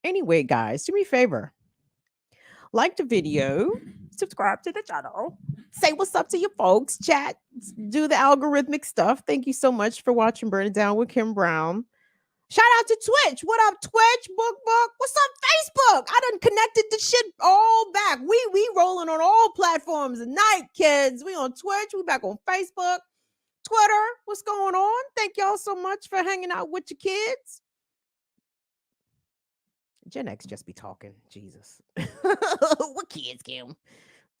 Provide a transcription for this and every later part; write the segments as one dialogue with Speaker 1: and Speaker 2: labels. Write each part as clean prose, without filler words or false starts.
Speaker 1: Anyway, guys, do me a favor. Like the video, subscribe to the channel, say what's up to your folks, chat, do the algorithmic stuff. Thank you so much for watching Burn It Down with Kim Brown. Shout out to Twitch. What up, Twitch? Book. What's up, Facebook? I done connected the shit all back. We rolling on all platforms tonight, kids. We on Twitch. We back on Facebook, Twitter. What's going on? Thank y'all so much for hanging out with your kids. Gen X just be talking. Jesus. What kids, Kim?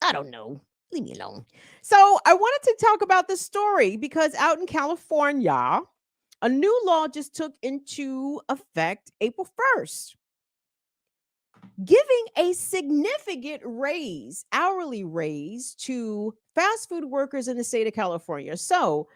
Speaker 1: I don't know. Leave me alone. So I wanted to talk about this story because out in California, a new law just took into effect April 1st, giving a significant raise, hourly raise to fast food workers in the state of California. So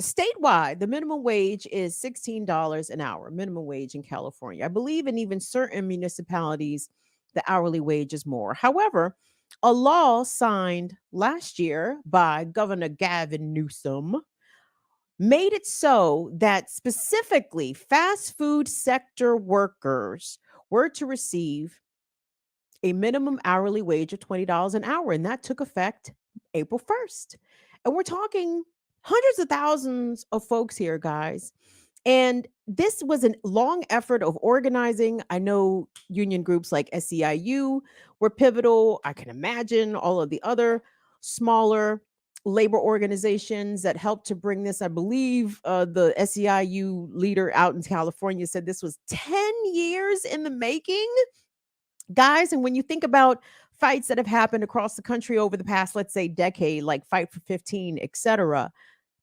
Speaker 1: statewide, the minimum wage is $16 an hour, minimum wage in California. I believe in even certain municipalities, the hourly wage is more. However, a law signed last year by Governor Gavin Newsom made it so that specifically fast food sector workers were to receive a minimum hourly wage of $20 an hour. And that took effect April 1st. And we're talking hundreds of thousands of folks here, guys. And this was a long effort of organizing. I know union groups like SEIU were pivotal. I can imagine all of the other smaller labor organizations that helped to bring this. I believe the SEIU leader out in California said this was 10 years in the making, guys. And when you think about fights that have happened across the country over the past, let's say, decade, like Fight for 15, etc.,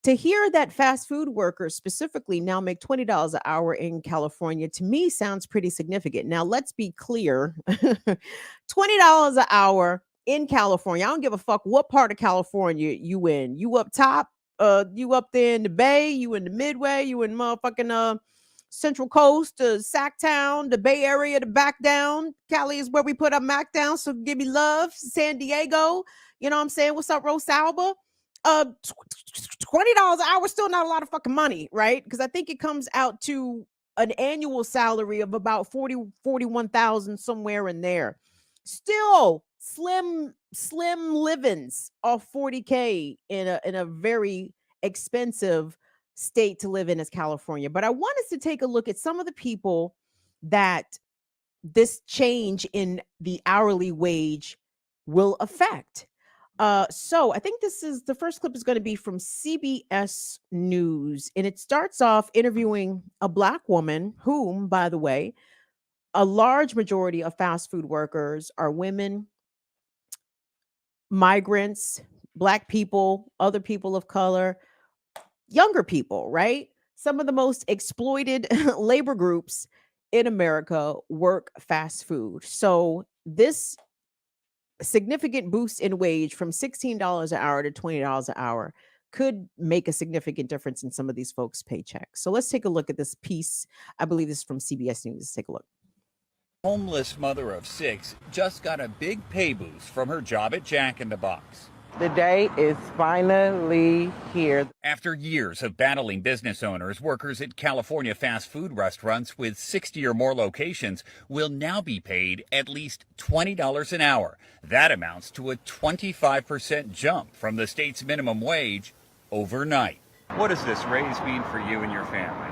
Speaker 1: to hear that fast food workers specifically now make $20 an hour in California, to me sounds pretty significant. Now, let's be clear. $20 an hour in California. I don't give a fuck what part of California you in. You up top, you up there in the Bay, you in the Midway, you in motherfucking Central Coast, Sacktown, the Bay Area, the back down. Cali is where we put our Mac down, so give me love. San Diego, you know what I'm saying? What's up, Rosalba? $20 an hour is still not a lot of fucking money, right? Because I think it comes out to an annual salary of about 41,000, somewhere in there. Still slim livings off 40K in a very expensive state to live in as California. But I want us to take a look at some of the people that this change in the hourly wage will affect. So I think this is the first clip is going to be from CBS News, and it starts off interviewing a Black woman, whom, by the way, a large majority of fast food workers are women, migrants, Black people, other people of color, younger people, right? Some of the most exploited labor groups in America work fast food. So this significant boost in wage from $16 an hour to $20 an hour could make a significant difference in some of these folks' paychecks. So let's take a look at this piece. I believe this is from CBS News. Let's take a look.
Speaker 2: Homeless mother of 6 just got a big pay boost from her job at Jack in the Box.
Speaker 3: The day is finally here.
Speaker 2: After years of battling business owners, workers at California fast food restaurants with 60 or more locations will now be paid at least $20 an hour. That amounts to a 25% jump from the state's minimum wage overnight. What does this raise mean for you and your family?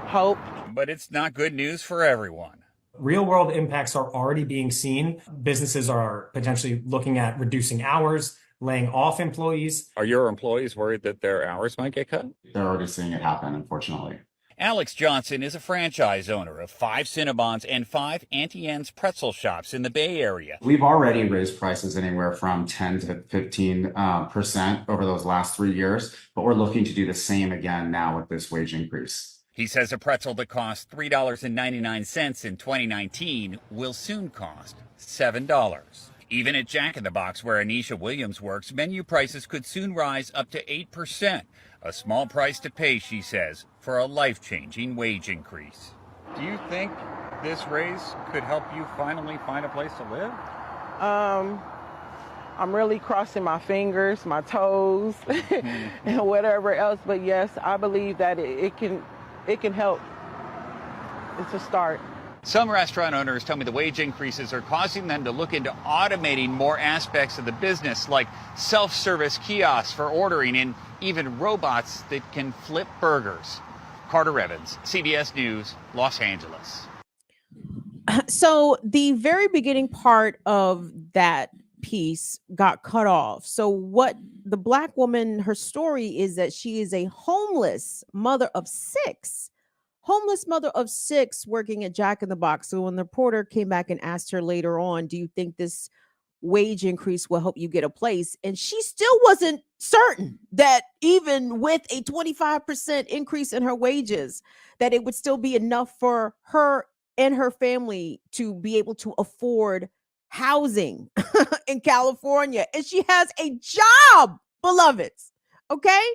Speaker 3: Hope.
Speaker 2: But it's not good news for everyone.
Speaker 4: Real world impacts are already being seen. Businesses are potentially looking at reducing hours, laying off employees.
Speaker 2: Are your employees worried that their hours might get cut?
Speaker 5: They're already seeing it happen, unfortunately.
Speaker 2: Alex Johnson is a franchise owner of 5 Cinnabons and 5 Auntie Anne's pretzel shops in the Bay Area.
Speaker 5: We've already raised prices anywhere from 10 to 15% over those last 3 years, but we're looking to do the same again now with this wage increase.
Speaker 2: He says a pretzel that cost $3.99 in 2019 will soon cost $7. Even at Jack in the Box, where Anisha Williams works, menu prices could soon rise up to 8%. A small price to pay, she says, for a life-changing wage increase. Do you think this raise could help you finally find a place to live?
Speaker 3: I'm really crossing my fingers, my toes, and whatever else. But yes, I believe that it can help. It's a start.
Speaker 2: Some restaurant owners tell me the wage increases are causing them to look into automating more aspects of the business, like self-service kiosks for ordering and even robots that can flip burgers. Carter Evans, CBS News, Los Angeles.
Speaker 1: So the very beginning part of that piece got cut off. So what the Black woman, her story is that she is a homeless mother of six. Homeless mother of six working at Jack in the Box. So when the reporter came back and asked her later on, do you think this wage increase will help you get a place? And she still wasn't certain that even with a 25% increase in her wages, that it would still be enough for her and her family to be able to afford housing in California. And she has a job, beloveds. Okay.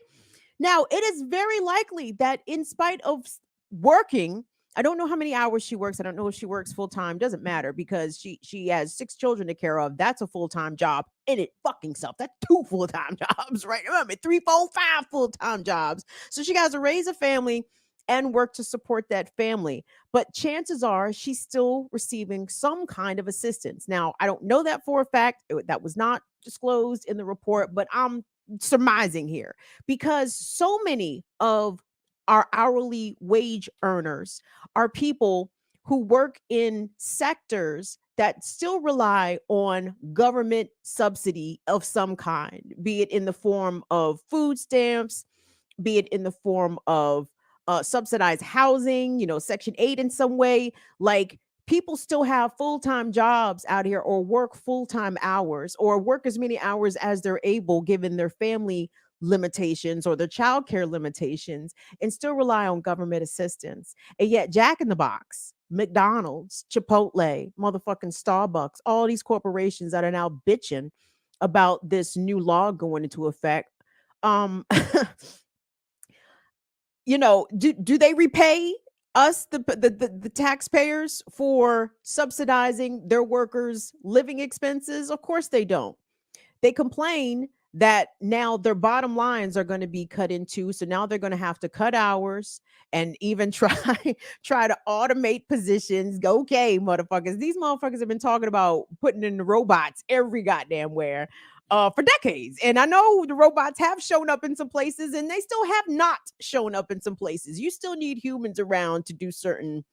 Speaker 1: Now, it is very likely that in spite of working, I don't know how many hours she works. I don't know if she works full time. Doesn't matter because she has 6 children to care of. That's a full time job in it fucking self. That's 2 full time jobs, right? Remember, 3, 4, 5 full time jobs. So she has to raise a family and work to support that family. But chances are she's still receiving some kind of assistance. Now, I don't know that for a fact. That was not disclosed in the report, but I'm surmising here because so many of our hourly wage earners are people who work in sectors that still rely on government subsidy of some kind, be it in the form of food stamps, be it in the form of subsidized housing, Section 8 in some way. Like people still have full-time jobs out here or work full-time hours or work as many hours as they're able given their family limitations or their childcare limitations and still rely on government assistance. And yet Jack in the Box, McDonald's, Chipotle, motherfucking Starbucks, all these corporations that are now bitching about this new law going into effect. Do they repay us, the taxpayers, for subsidizing their workers' living expenses? Of course they don't. They complain that now their bottom lines are going to be cut into. So now they're going to have to cut hours and even try to automate positions. Go, okay, motherfuckers. These motherfuckers have been talking about putting in the robots every goddamn where for decades. And I know the robots have shown up in some places and they still have not shown up in some places. You still need humans around to do certain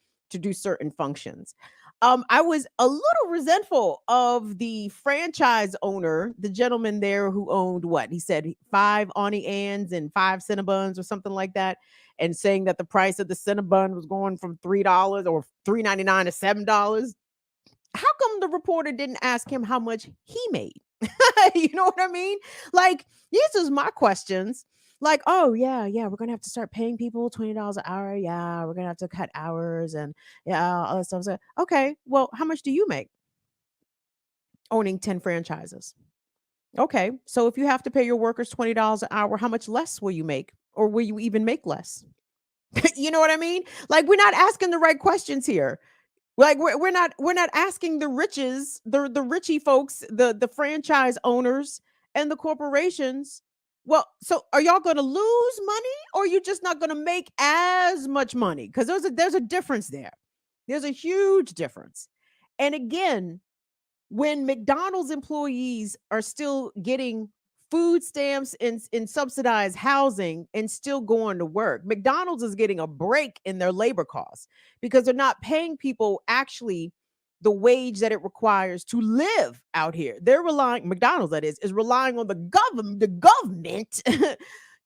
Speaker 1: functions. I was a little resentful of the franchise owner, the gentleman there who owned what he said 5 Auntie Anne's and 5 Cinnabons or something like that, and saying that the price of the Cinnabon was going from $3 or $3.99 to $7. How come the reporter didn't ask him how much he made? You know what I mean? Like, these is my questions. Like, oh yeah, we're gonna have to start paying people $20 an hour. Yeah, we're gonna have to cut hours and all that stuff. So, okay, well, how much do you make owning 10 franchises? Okay, so if you have to pay your workers $20 an hour, how much less will you make, or will you even make less? You know what I mean? Like, we're not asking the right questions here. Like we're not asking the riches, the richie folks, the franchise owners and the corporations. Well, so are y'all going to lose money or are you just not going to make as much money? Because there's a difference there. There's a huge difference. And again, when McDonald's employees are still getting food stamps and subsidized housing and still going to work, McDonald's is getting a break in their labor costs because they're not paying people actually the wage that it requires to live out here. They're relying, McDonald's that is relying on the government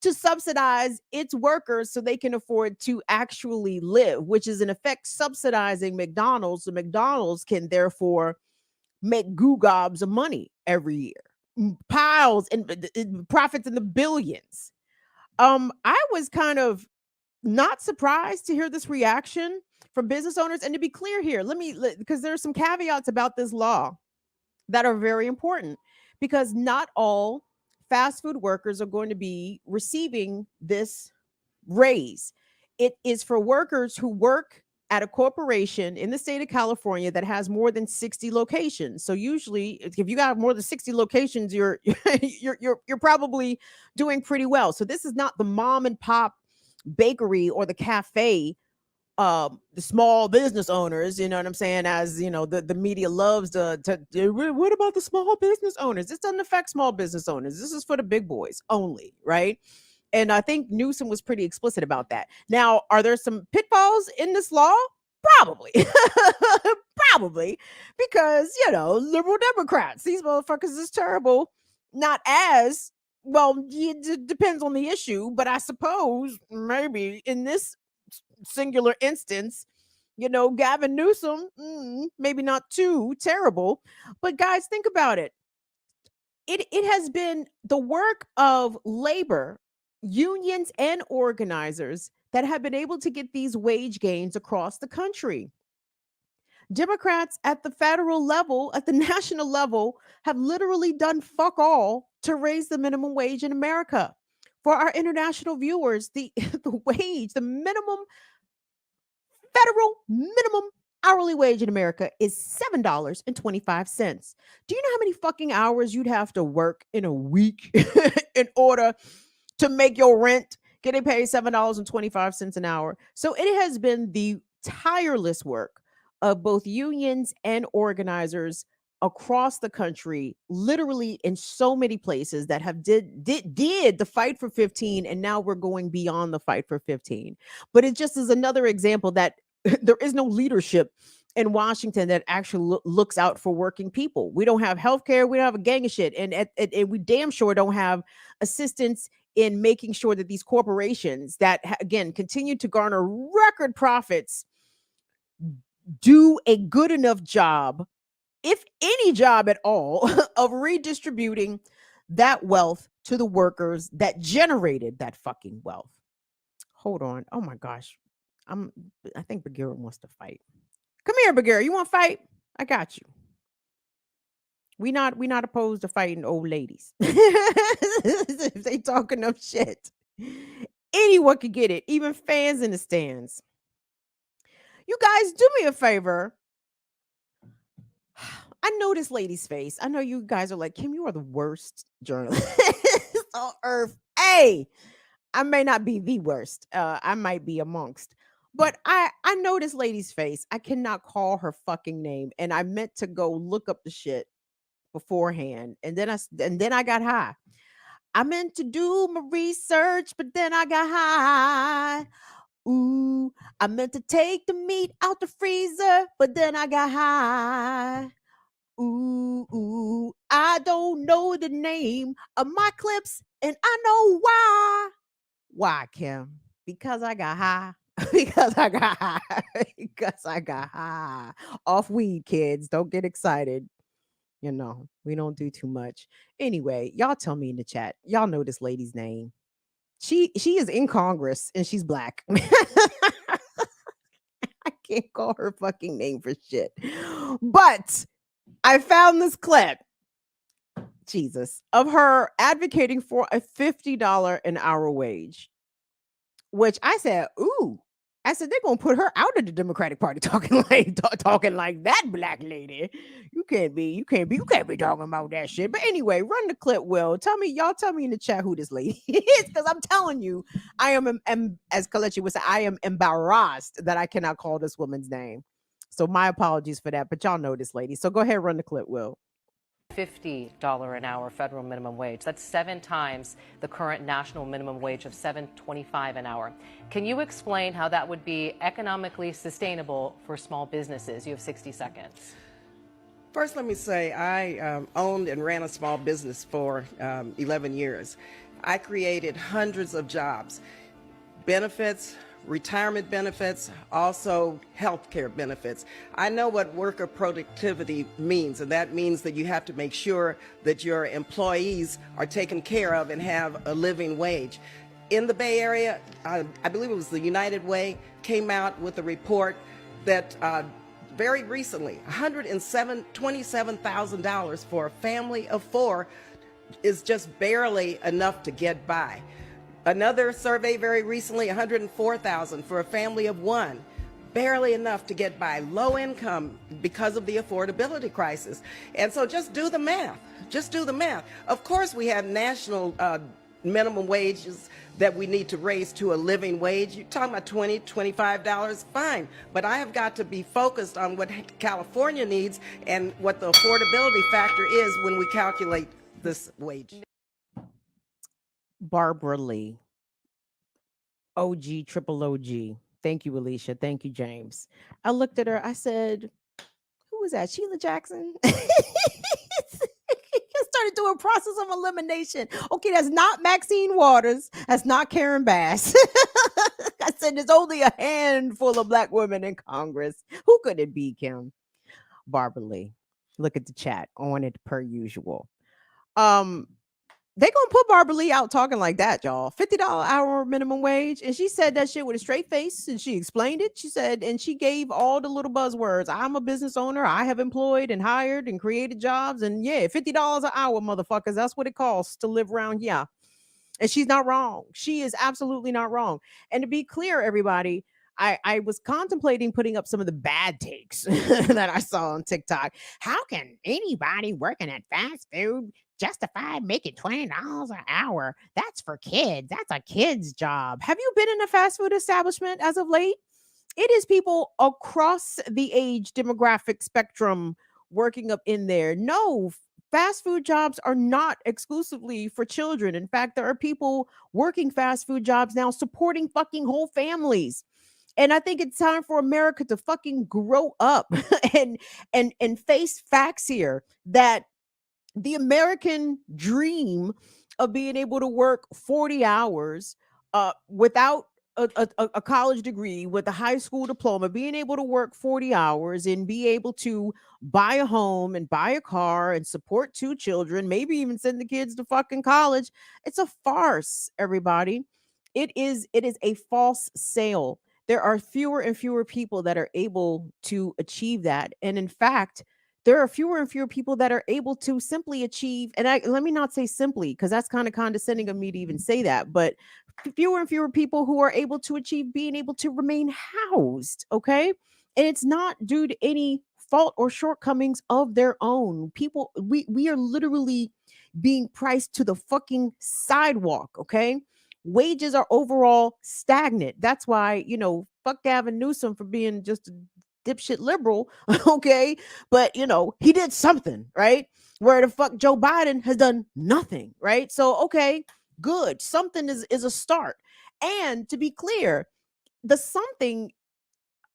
Speaker 1: to subsidize its workers so they can afford to actually live, which is in effect subsidizing McDonald's. So McDonald's can therefore make goo gobs of money every year, piles and profits in the billions. I was kind of not surprised to hear this reaction from business owners. And to be clear here, because there are some caveats about this law that are very important, because not all fast food workers are going to be receiving this raise. It is for workers who work at a corporation in the state of California that has more than 60 locations. So usually if you got more than 60 locations, you're you're probably doing pretty well. So this is not the mom and pop bakery or the cafe the small business owners, you know what I'm saying? As you know, the media loves what about the small business owners? This doesn't affect small business owners. This is for the big boys only, right? And I think Newsom was pretty explicit about that. Now, are there some pitfalls in this law? Probably. Probably. Because, you know, liberal Democrats, these motherfuckers is terrible. Not as well, it depends on the issue, but I suppose maybe in this singular instance, you know, Gavin Newsom, maybe not too terrible. But guys, think about it. It has been the work of labor, unions, and organizers that have been able to get these wage gains across the country. Democrats at the federal level, at the national level, have literally done fuck all to raise the minimum wage in America. For our international viewers, the wage, the minimum federal minimum hourly wage in America is $7.25. Do you know how many fucking hours you'd have to work in a week in order to make your rent? Getting paid $7.25 an hour. So it has been the tireless work of both unions and organizers across the country, literally in so many places that have did the fight for 15, and now we're going beyond the fight for 15. But it just is another example that there is no leadership in Washington that actually looks out for working people. We don't have healthcare. We don't have a gang of shit, and we damn sure don't have assistance in making sure that these corporations that again continue to garner record profits do a good enough job, if any job at all, of redistributing that wealth to the workers that generated that fucking wealth. Hold on. Oh my gosh. I think Bagheera wants to fight. Come here, Bagheera. You want to fight? I got you. We not opposed to fighting old ladies. If they talk enough shit. Anyone could get it, even fans in the stands. You guys, do me a favor. I know this lady's face. I know you guys are like, Kim, you are the worst journalist on earth. Hey, I may not be the worst. I might be amongst. But I know this lady's face. I cannot call her fucking name. And I meant to go look up the shit beforehand. And then I got high. I meant to do my research, but then I got high. Ooh, I meant to take the meat out the freezer, but then I got high. Ooh, I don't know the name of my clips, and I know why. Why, Kim? Because I got high. Because I got high. Because I got high. Off weed, kids. Don't get excited. You know, we don't do too much. Anyway, y'all tell me in the chat. Y'all know this lady's name. She is in Congress and she's black. I can't call her fucking name for shit. But I found this clip, Jesus, of her advocating for a $50 an hour wage, which I said, ooh. I said, they're going to put her out of the Democratic Party talking like that, black lady. You can't be talking about that shit. But anyway, run the clip, Will. Y'all tell me in the chat who this lady is, because I'm telling you, I am, as Kalechi would say, I am embarrassed that I cannot call this woman's name. So my apologies for that, but y'all know this lady. So go ahead, run the clip, Will.
Speaker 6: $50 an hour federal minimum wage. That's 7 times the current national minimum wage of $7.25 an hour. Can you explain how that would be economically sustainable for small businesses? You have 60 seconds.
Speaker 7: First, let me say I owned and ran a small business for 11 years. I created hundreds of jobs, benefits, retirement benefits, also health care benefits. I know what worker productivity means, and that means that you have to make sure that your employees are taken care of and have a living wage. In the Bay Area, I believe it was the United Way, came out with a report that very recently, $127,000 for a family of 4 is just barely enough to get by. Another survey very recently, $104,000 for a family of 1, barely enough to get by. Low income because of the affordability crisis. And so just do the math. Just do the math. Of course, we have national minimum wages that we need to raise to a living wage. You're talking about $20, $25, fine. But I have got to be focused on what California needs and what the affordability factor is when we calculate this wage.
Speaker 1: Barbara Lee, OG, triple OG. Thank you, Alicia. Thank you, James. I looked at her. I said, who was that? Sheila Jackson? Started doing a process of elimination. Okay, that's not Maxine Waters. That's not Karen Bass. I said there's only a handful of black women in Congress. Who could it be, Kim? Barbara Lee. Look at the chat on it per usual. They gonna put Barbara Lee out talking like that, y'all. $50 hour minimum wage. And she said that shit with a straight face and she explained it. She said, and she gave all the little buzzwords. I'm a business owner. I have employed and hired and created jobs. And yeah, $50 an hour, motherfuckers. That's what it costs to live around here. And she's not wrong. She is absolutely not wrong. And to be clear, everybody, I was contemplating putting up some of the bad takes that I saw on TikTok. How can anybody working at fast food justify making $20 an hour? That's for kids. That's a kid's job. Have you been in a fast food establishment as of late? It is people across the age demographic spectrum working up in there. No, fast food jobs are not exclusively for children. In fact, there are people working fast food jobs now supporting fucking whole families. And I think it's time for America to fucking grow up and face facts here that the American dream of being able to work 40 hours without a college degree, with a high school diploma, being able to work 40 hours and be able to buy a home and buy a car and support two children, maybe even send the kids to fucking college. It's a farce, everybody. It is a false sale. There are fewer and fewer people that are able to achieve that. And in fact, there are fewer and fewer people that are able to simply achieve, and let me not say simply, because that's kind of condescending of me to even say that, but fewer and fewer people who are able to achieve being able to remain housed. Okay. And it's not due to any fault or shortcomings of their own. People, we are literally being priced to the fucking sidewalk. Okay. Wages are overall stagnant. That's why, fuck Gavin Newsom for being just a dipshit liberal. Okay. But, he did something, right? Where the fuck Joe Biden has done nothing, right? So, okay, good. Something is a start. And to be clear, the something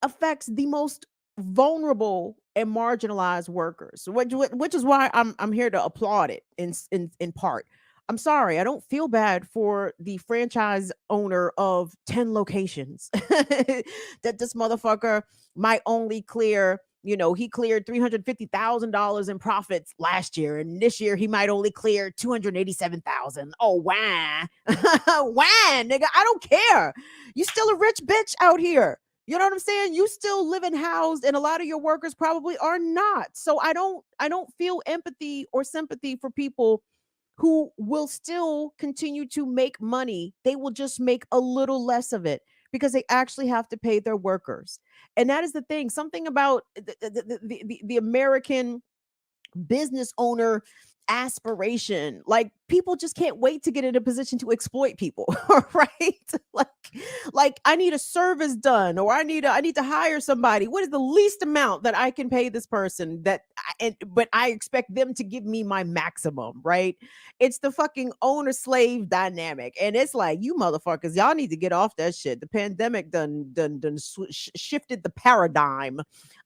Speaker 1: affects the most vulnerable and marginalized workers, which is why I'm here to applaud it in part. I'm sorry, I don't feel bad for the franchise owner of 10 locations that this motherfucker might only clear. He cleared $350,000 in profits last year, and this year he might only clear 287,000. Oh, why? Why, nigga? I don't care. You still a rich bitch out here. You know what I'm saying? You still living housed, and a lot of your workers probably are not. So I don't feel empathy or sympathy for people who will still continue to make money. They will just make a little less of it because they actually have to pay their workers. And that is the thing. Something about the American business owner aspiration, like people just can't wait to get in a position to exploit people. Right? like I need a service done, or I need to hire somebody. What is the least amount that I can pay this person but I expect them to give me my maximum, right? It's the fucking owner slave dynamic. And it's like, you motherfuckers, y'all need to get off that shit. The pandemic done shifted the paradigm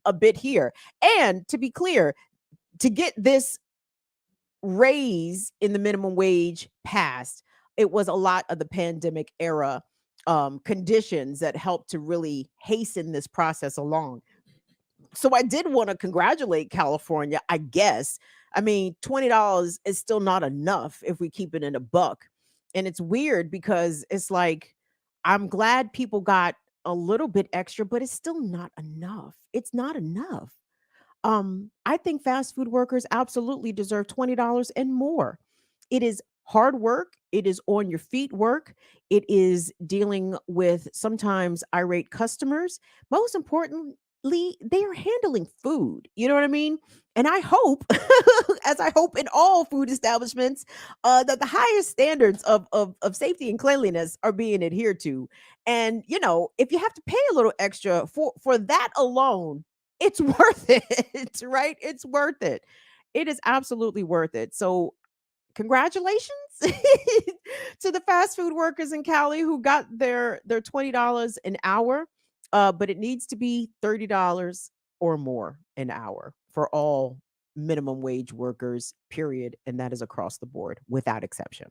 Speaker 1: a bit here. And to be clear, to get this raise in the minimum wage passed, it was a lot of the pandemic era conditions that helped to really hasten this process along. So I did want to congratulate California, I guess. I mean, $20 is still not enough if we keep it in a buck. And it's weird because it's like, I'm glad people got a little bit extra, but it's still not enough. It's not enough. I think fast food workers absolutely deserve $20 and more. It is hard work. It is on your feet work. It is dealing with sometimes irate customers. Most important, Lee, they are handling food. You know what I mean? And I hope, as I hope in all food establishments, that the highest standards of safety and cleanliness are being adhered to. And if you have to pay a little extra for that alone, it's worth it, right? It's worth it. It is absolutely worth it. So congratulations to the fast food workers in Cali who got their $20 an hour. But it needs to be $30 or more an hour for all minimum wage workers, period. And that is across the board without exception.